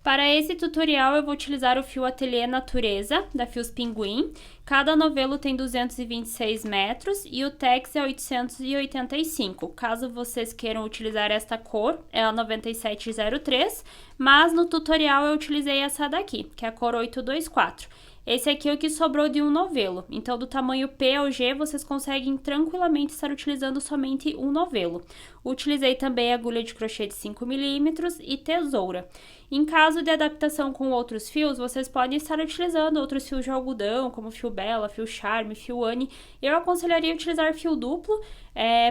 Para esse tutorial, eu vou utilizar o fio Ateliê Natureza, da Fios Pinguim. Cada novelo tem 226 metros e o tex é 885. Caso vocês queiram utilizar esta cor, é a 9703, mas no tutorial eu utilizei essa daqui, que é a cor 824. Esse aqui é o que sobrou de um novelo, então do tamanho P ao G vocês conseguem tranquilamente estar utilizando somente um novelo. Utilizei também agulha de crochê de 5 mm e tesoura. Em caso de adaptação com outros fios, vocês podem estar utilizando outros fios de algodão, como fio Bela, fio Charme, fio Anne. Eu aconselharia utilizar fio duplo,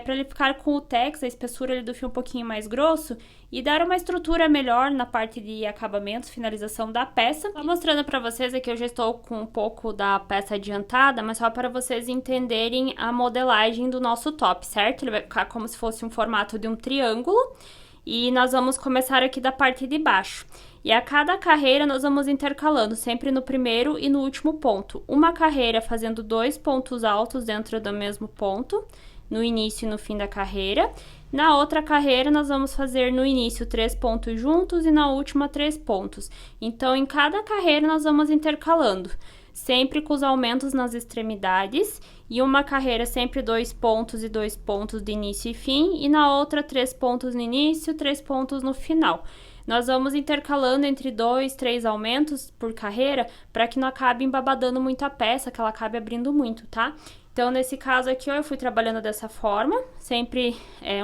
para ele ficar com o tex, a espessura do fio um pouquinho mais grosso, e dar uma estrutura melhor na parte de acabamentos, finalização da peça. Tô mostrando para vocês aqui, eu já estou com um pouco da peça adiantada, mas só para vocês entenderem a modelagem do nosso top, certo? Ele vai ficar como se fosse um formato de um triângulo. E nós vamos começar aqui da parte de baixo. E a cada carreira nós vamos intercalando, sempre no primeiro e no último ponto. Uma carreira fazendo 2 pontos altos dentro do mesmo ponto, no início e no fim da carreira. Na outra carreira nós vamos fazer no início 3 pontos juntos e na última 3 pontos. Então, em cada carreira nós vamos intercalando, sempre com os aumentos nas extremidades, e uma carreira sempre 2 pontos e 2 pontos de início e fim, e na outra 3 pontos no início, 3 pontos no final. Nós vamos intercalando entre 2, 3 aumentos por carreira, para que não acabe embabadando muito a peça, que ela acabe abrindo muito, tá? Então, nesse caso aqui, ó, eu fui trabalhando dessa forma, sempre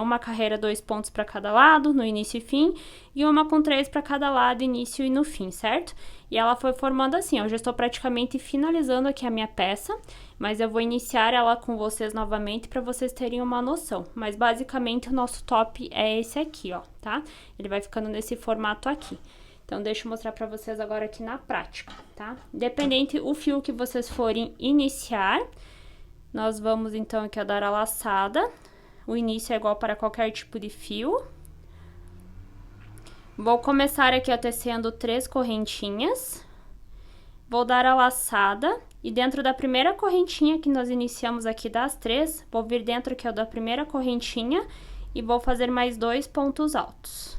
uma carreira 2 pontos para cada lado, no início e fim, e uma com 3 para cada lado, início e no fim, certo? E ela foi formando assim, ó, eu já estou praticamente finalizando aqui a minha peça, mas eu vou iniciar ela com vocês novamente para vocês terem uma noção. Mas, basicamente, o nosso top é esse aqui, ó, tá? Ele vai ficando nesse formato aqui. Então, deixa eu mostrar para vocês agora aqui na prática, tá? Independente o fio que vocês forem iniciar, nós vamos, então, aqui a dar a laçada. O início é igual para qualquer tipo de fio. Vou começar aqui, ó, tecendo 3 correntinhas. Vou dar a laçada. E dentro da primeira correntinha que nós iniciamos aqui das 3, vou vir dentro aqui, ó, da primeira correntinha e vou fazer mais 2 pontos altos.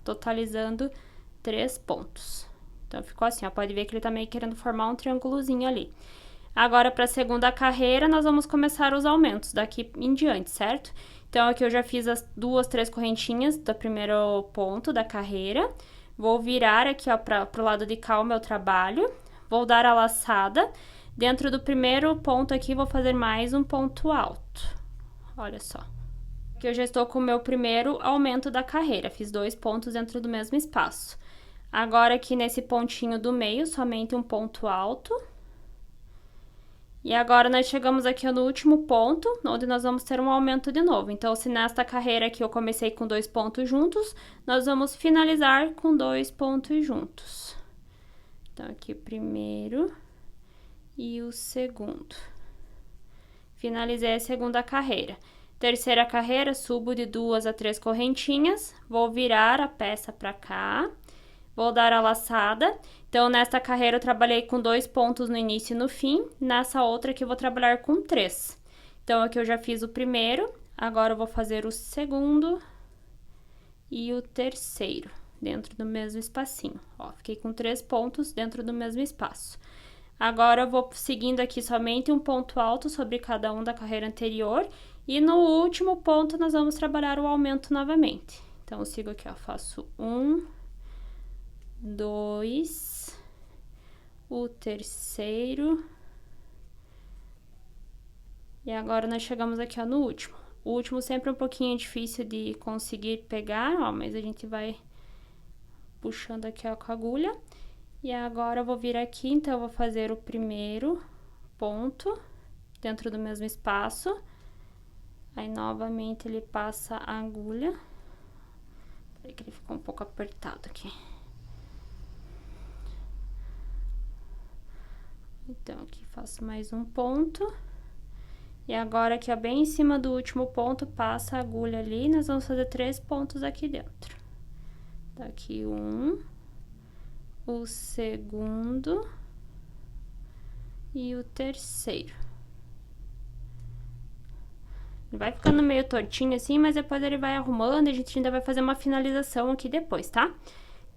Totalizando 3 pontos. Então, ficou assim, ó, pode ver que ele tá meio querendo formar um triângulozinho ali. Agora, para a segunda carreira, nós vamos começar os aumentos daqui em diante, certo? Então, aqui eu já fiz as 2, 3 correntinhas do primeiro ponto da carreira. Vou virar aqui, ó, pro lado de cá o meu trabalho. Vou dar a laçada. Dentro do primeiro ponto aqui, vou fazer mais um ponto alto. Olha só. Aqui eu já estou com o meu primeiro aumento da carreira. Fiz 2 pontos dentro do mesmo espaço. Agora, aqui nesse pontinho do meio, somente um ponto alto. E agora, nós chegamos aqui no último ponto, onde nós vamos ter um aumento de novo. Então, se nesta carreira aqui eu comecei com 2 pontos juntos, nós vamos finalizar com 2 pontos juntos. Então, aqui o primeiro e o segundo. Finalizei a segunda carreira. Terceira carreira, subo de 2 a 3 correntinhas, vou virar a peça pra cá. Vou dar a laçada. Então, nesta carreira eu trabalhei com 2 pontos no início e no fim. Nessa outra aqui eu vou trabalhar com 3. Então, aqui eu já fiz o primeiro. Agora, eu vou fazer o segundo e o terceiro, dentro do mesmo espacinho. Ó, fiquei com 3 pontos dentro do mesmo espaço. Agora, eu vou seguindo aqui somente um ponto alto sobre cada um da carreira anterior. E no último ponto, nós vamos trabalhar o aumento novamente. Então, eu sigo aqui, ó, faço 1, 2, o terceiro, e agora nós chegamos aqui, ó, no último. O último sempre é um pouquinho difícil de conseguir pegar, ó, mas a gente vai puxando aqui, ó, com a agulha. E agora eu vou vir aqui, então eu vou fazer o primeiro ponto dentro do mesmo espaço. Aí, novamente, ele passa a agulha. Peraí que ele ficou um pouco apertado aqui. Então, aqui faço mais um ponto. E agora, aqui, ó, bem em cima do último ponto, passa a agulha ali, nós vamos fazer 3 pontos aqui dentro. Então, aqui o segundo e o terceiro. Ele vai ficando meio tortinho assim, mas depois ele vai arrumando e a gente ainda vai fazer uma finalização aqui depois, tá?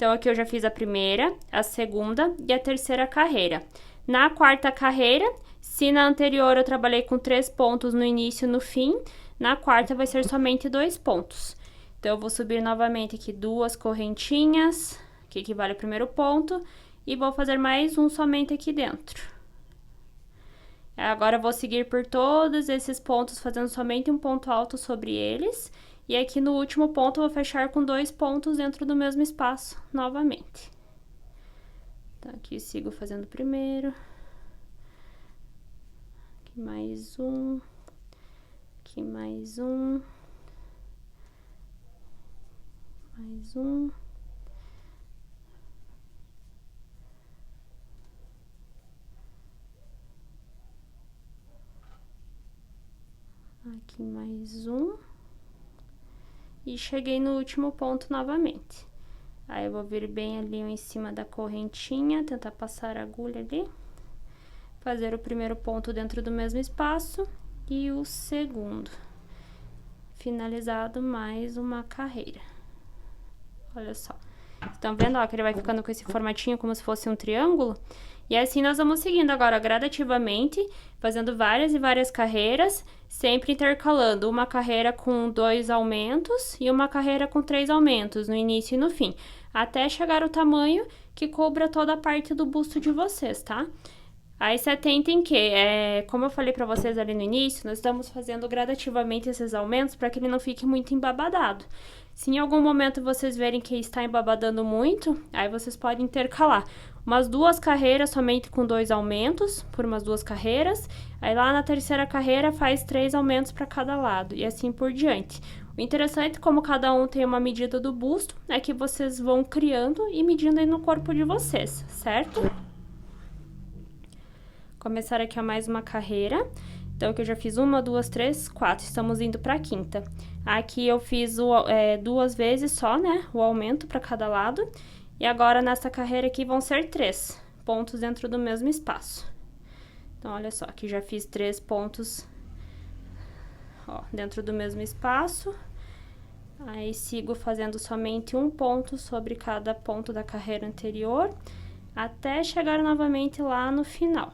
Então, aqui eu já fiz a primeira, a segunda e a terceira carreira. Na quarta carreira, se na anterior eu trabalhei com 3 pontos no início e no fim, na quarta vai ser somente 2 pontos. Então, eu vou subir novamente aqui 2 correntinhas, que equivale ao primeiro ponto, e vou fazer mais um somente aqui dentro. Agora, eu vou seguir por todos esses pontos, fazendo somente um ponto alto sobre eles. E aqui no último ponto, eu vou fechar com 2 pontos dentro do mesmo espaço, novamente. Então, aqui sigo fazendo o primeiro. Aqui mais um. Aqui mais um. Mais um. Aqui mais um. E cheguei no último ponto novamente. Aí, eu vou vir bem ali em cima da correntinha, tentar passar a agulha ali. Fazer o primeiro ponto dentro do mesmo espaço e o segundo. Finalizado mais uma carreira. Olha só. Estão vendo, ó, que ele vai ficando com esse formatinho como se fosse um triângulo? E assim nós vamos seguindo agora gradativamente, fazendo várias e várias carreiras, sempre intercalando uma carreira com 2 aumentos e uma carreira com 3 aumentos, no início e no fim, até chegar o tamanho que cubra toda a parte do busto de vocês, tá? Aí, se atentem que, como eu falei pra vocês ali no início, nós estamos fazendo gradativamente esses aumentos para que ele não fique muito embabadado. Se em algum momento vocês verem que está embabadando muito, aí vocês podem intercalar umas 2 carreiras somente com 2 aumentos, por umas 2 carreiras. Aí, lá na terceira carreira, faz 3 aumentos para cada lado, e assim por diante. O interessante, como cada um tem uma medida do busto, é que vocês vão criando e medindo aí no corpo de vocês, certo? Começar aqui a mais uma carreira. Então, aqui eu já fiz 1, 2, 3, 4. Estamos indo para a quinta. Aqui eu fiz 2 vezes só, né? O aumento para cada lado. E agora, nessa carreira aqui, vão ser 3 pontos dentro do mesmo espaço. Então, olha só, aqui já fiz 3 pontos, ó, dentro do mesmo espaço. Aí, sigo fazendo somente um ponto sobre cada ponto da carreira anterior, até chegar novamente lá no final.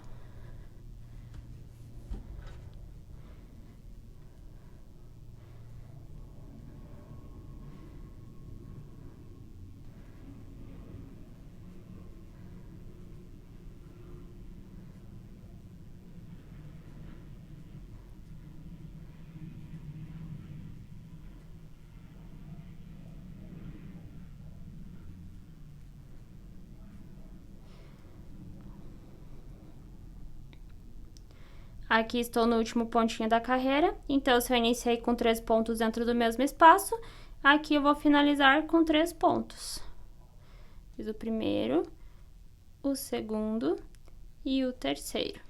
Aqui estou no último pontinho da carreira, então, se eu iniciei com 3 pontos dentro do mesmo espaço, aqui eu vou finalizar com 3 pontos. Fiz o primeiro, o segundo e o terceiro.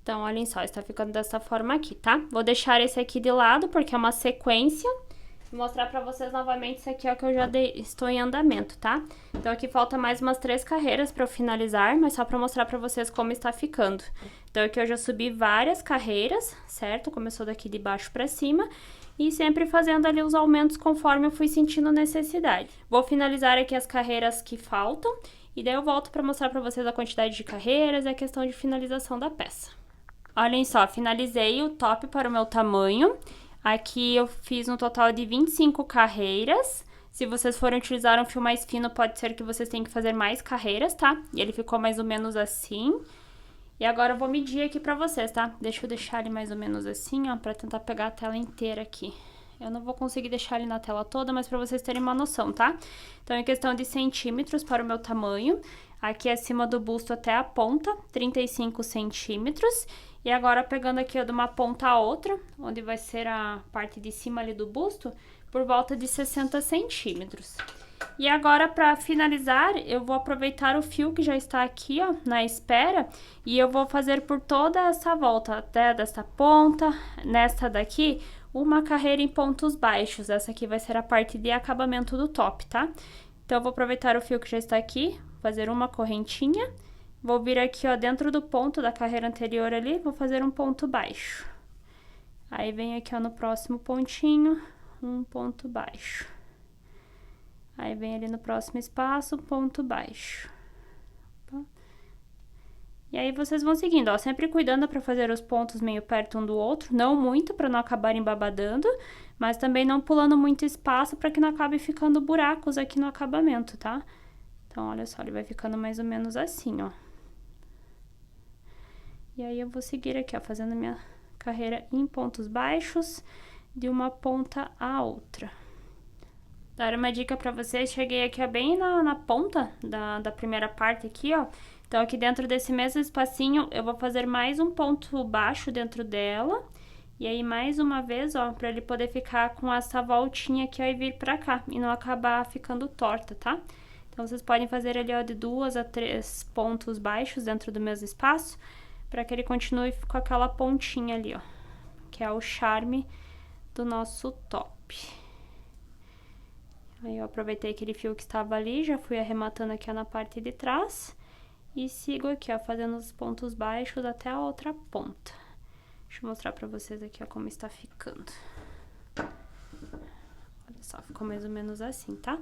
Então, olhem só, está ficando dessa forma aqui, tá? Vou deixar esse aqui de lado, porque é uma sequência. Vou mostrar pra vocês novamente, isso aqui é o que eu já estou em andamento, tá? Então, aqui falta mais umas 3 carreiras pra eu finalizar, mas só pra mostrar pra vocês como está ficando. Então, aqui eu já subi várias carreiras, certo? Começou daqui de baixo pra cima, e sempre fazendo ali os aumentos conforme eu fui sentindo necessidade. Vou finalizar aqui as carreiras que faltam, e daí eu volto pra mostrar pra vocês a quantidade de carreiras e a questão de finalização da peça. Olhem só, finalizei o top para o meu tamanho. Aqui eu fiz um total de 25 carreiras. Se vocês forem utilizar um fio mais fino, pode ser que vocês tenham que fazer mais carreiras, tá? E ele ficou mais ou menos assim. E agora eu vou medir aqui pra vocês, tá? Deixa eu deixar ele mais ou menos assim, ó, pra tentar pegar a tela inteira aqui. Eu não vou conseguir deixar ele na tela toda, mas pra vocês terem uma noção, tá? Então, em questão de centímetros para o meu tamanho, aqui acima do busto até a ponta, 35 centímetros. E agora, pegando aqui ó, de uma ponta a outra, onde vai ser a parte de cima ali do busto, por volta de 60 centímetros. E agora, para finalizar, eu vou aproveitar o fio que já está aqui, ó, na espera, e eu vou fazer por toda essa volta, até dessa ponta, nessa daqui, uma carreira em pontos baixos. Essa aqui vai ser a parte de acabamento do top, tá? Então, eu vou aproveitar o fio que já está aqui, fazer uma correntinha. Vou vir aqui, ó, dentro do ponto da carreira anterior ali, vou fazer um ponto baixo. Aí, vem aqui, ó, no próximo pontinho, um ponto baixo. Aí, vem ali no próximo espaço, ponto baixo. E aí, vocês vão seguindo, ó, sempre cuidando pra fazer os pontos meio perto um do outro, não muito, pra não acabarem babadando, mas também não pulando muito espaço pra que não acabe ficando buracos aqui no acabamento, tá? Então, olha só, ele vai ficando mais ou menos assim, ó. E aí, eu vou seguir aqui, ó, fazendo minha carreira em pontos baixos, de uma ponta à outra. Dar uma dica pra vocês, cheguei aqui, ó, bem na ponta da primeira parte aqui, ó. Então, aqui dentro desse mesmo espacinho, eu vou fazer mais um ponto baixo dentro dela. E aí, mais uma vez, ó, pra ele poder ficar com essa voltinha aqui, ó, e vir pra cá. E não acabar ficando torta, tá? Então, vocês podem fazer ali, ó, de 2 a 3 pontos baixos dentro do mesmo espaço, pra que ele continue com aquela pontinha ali, ó. Que é o charme do nosso top. Aí, eu aproveitei aquele fio que estava ali, já fui arrematando aqui, ó, na parte de trás. E sigo aqui, ó, fazendo os pontos baixos até a outra ponta. Deixa eu mostrar pra vocês aqui, ó, como está ficando. Olha só, ficou mais ou menos assim, tá?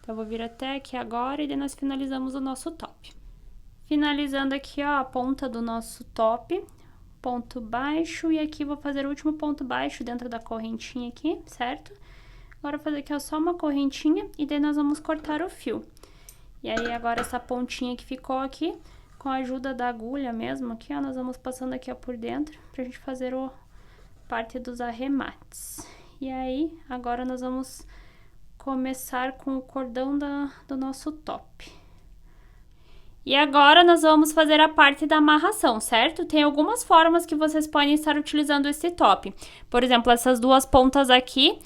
Então, eu vou vir até aqui agora e daí nós finalizamos o nosso top. Finalizando aqui, ó, a ponta do nosso top, ponto baixo, e aqui vou fazer o último ponto baixo dentro da correntinha aqui, certo? Agora, eu vou fazer aqui, ó, só uma correntinha e daí nós vamos cortar o fio. E aí, agora, essa pontinha que ficou aqui, com a ajuda da agulha mesmo, aqui, ó, nós vamos passando aqui, ó, por dentro, pra gente fazer a parte dos arremates. E aí, agora, nós vamos começar com o cordão do nosso top. E agora, nós vamos fazer a parte da amarração, certo? Tem algumas formas que vocês podem estar utilizando esse top. Por exemplo, essas duas pontas aqui,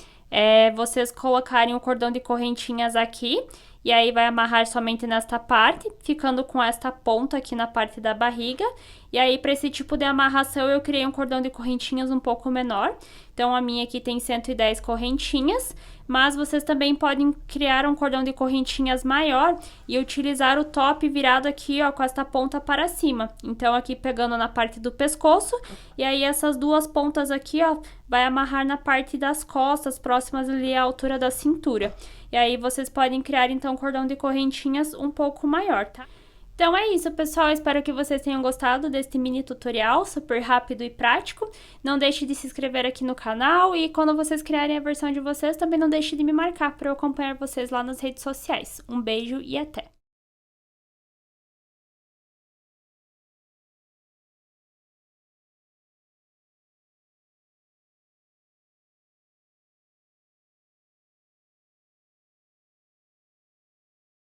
vocês colocarem o cordão de correntinhas aqui, e aí vai amarrar somente nesta parte, ficando com esta ponta aqui na parte da barriga. E aí, para esse tipo de amarração, eu criei um cordão de correntinhas um pouco menor. Então, a minha aqui tem 110 correntinhas, mas vocês também podem criar um cordão de correntinhas maior e utilizar o top virado aqui, ó, com esta ponta para cima. Então, aqui pegando na parte do pescoço, e aí essas duas pontas aqui, ó, vai amarrar na parte das costas, próximas ali à altura da cintura. E aí, vocês podem criar, então, um cordão de correntinhas um pouco maior, tá? Então, é isso, pessoal. Espero que vocês tenham gostado deste mini tutorial super rápido e prático. Não deixe de se inscrever aqui no canal e quando vocês criarem a versão de vocês, também não deixe de me marcar para eu acompanhar vocês lá nas redes sociais. Um beijo e até!